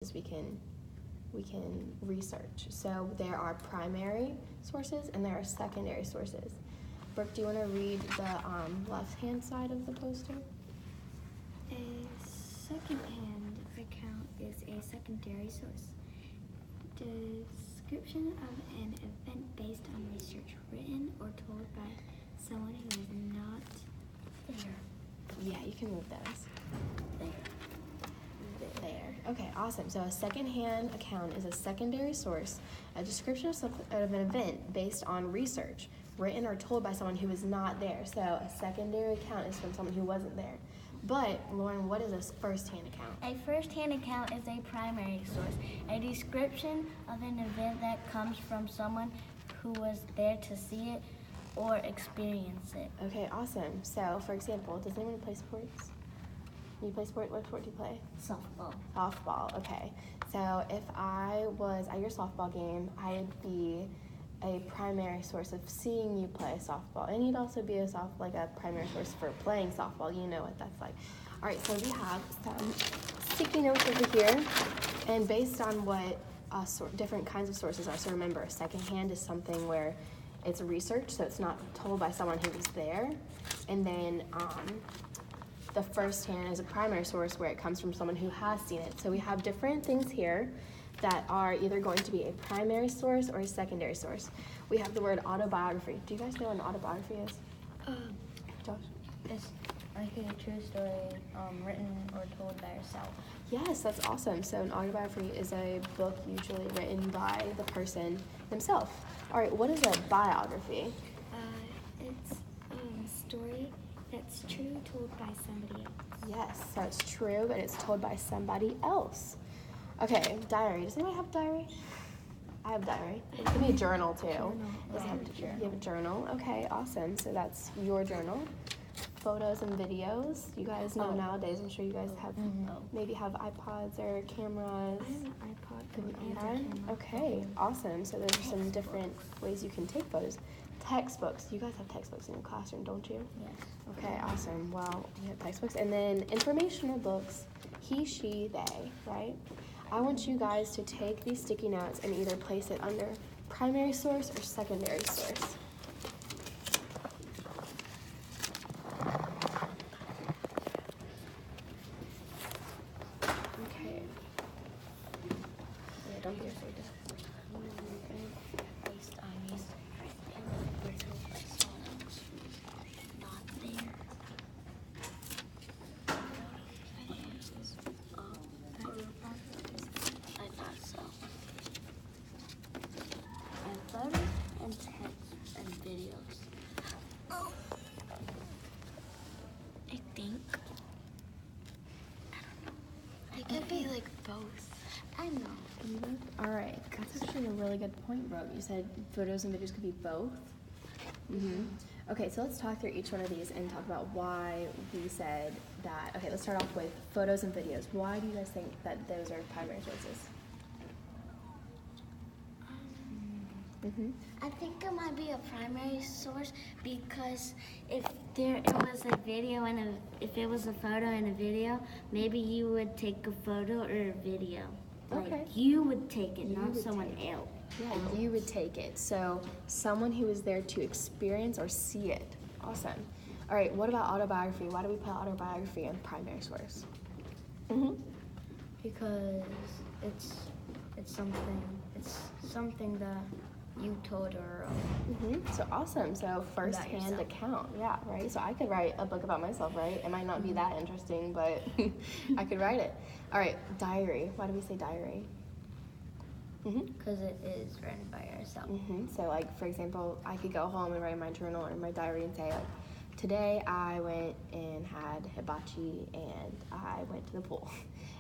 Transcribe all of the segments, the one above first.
we can research. So there are primary sources and there are secondary sources. Brooke, do you want to read the left-hand side of the poster? A second-hand account is a secondary source. Description of an event based on research written or told by someone who is not there. Yeah, you can move those. There. There. Okay, awesome. So a second-hand account is a secondary source, a description of an event based on research, written or told by someone who is not there. So a secondary account is from someone who wasn't there. But, Lauren, what is a first-hand account? A first-hand account is a primary source, a description of an event that comes from someone who was there to see it or experience it. Okay, awesome. So, for example, does anyone play sports? You play sport? What sport do you play? Softball. Softball, okay. So if I was at your softball game, I would be a primary source of seeing you play softball. And you'd also be a primary source for playing softball. You know what that's like. All right, so we have some sticky notes over here. And based on what different kinds of sources are, so remember, secondhand is something where it's research, so it's not told by someone who was there. And then the first hand is a primary source where it comes from someone who has seen it. So we have different things here that are either going to be a primary source or a secondary source. We have the word autobiography. Do you guys know what an autobiography is? Josh? It's like a true story written or told by yourself. Yes, that's awesome. So an autobiography is a book usually written by the person themselves. All right, what is a biography? It's a story that's true told by somebody else. Yes, so it's true, but it's told by somebody else. Okay, diary. Does anybody have a diary? I have a diary. It can be a journal too. You have a journal? Okay, awesome. So that's your journal. Photos and videos. You guys know nowadays, I'm sure you guys have maybe have iPods or cameras. I have an iPod. Yeah? Okay, awesome. So there's some different ways you can take photos. Textbooks. You guys have textbooks in your classroom, don't you? Yes. Okay, awesome. Well, we have textbooks. And then informational books, he, she, they, right? I want you guys to take these sticky notes and either place it under primary source or secondary source. Okay. Yeah, don't be afraid to. Based on research and were told by someone else who's not there. I thought so. And photos and texts and videos. I think. I don't know. It could be like both. I know. All right, that's actually a really good point, Brooke. You said photos and videos could be both. Okay, so let's talk through each one of these and talk about why we said that. Okay, let's start off with photos and videos. Why do you guys think that those are primary sources? I think it might be a primary source because if it was a video and if it was a photo and a video, maybe you would take a photo or a video. Okay. Like you would take it, not someone else. Yeah, you would take it. So someone who was there to experience or see it. Awesome. All right, what about autobiography? Why do we put autobiography in primary source? Because it's something that you told or So awesome. So first-hand account. Yeah, right? So I could write a book about myself, right? It might not be that interesting, but I could write it. All right, diary. Why do we say diary? because it is written by yourself. So like, for example, I could go home and write my journal or my diary and say, like, today I went and had hibachi and I went to the pool.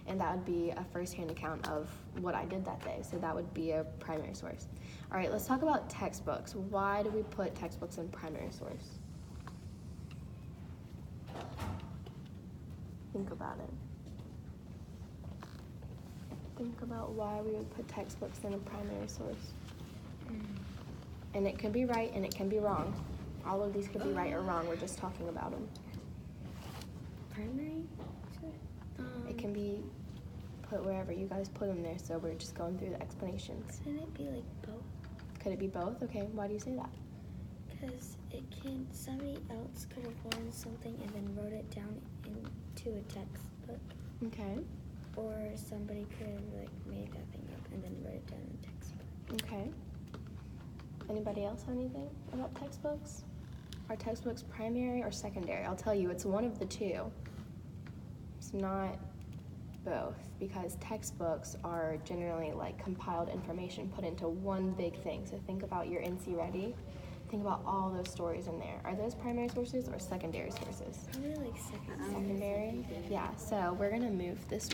And that would be a first-hand account of what I did that day. So that would be a primary source. All right, let's talk about textbooks. Why do we put textbooks in primary source? Think about it. Think about why we would put textbooks in a primary source. And it can be right and it can be wrong. All of these could be right or wrong. We're just talking about them. Primary? It can be put wherever you guys put them there, so we're just going through the explanations. Couldn't it be like both? Could it be both? Okay, why do you say that? Because somebody else could have learned something and then wrote it down into a textbook. Okay. Or somebody could have like made that thing up and then wrote it down in a textbook. Okay. Anybody else have anything about textbooks? Are textbooks primary or secondary? I'll tell you, it's one of the two. It's not both, because textbooks are generally like compiled information put into one big thing. So think about your NC Ready. Think about all those stories in there. Are those primary sources or secondary sources? Probably like secondary. Secondary? Yeah, so we're gonna move this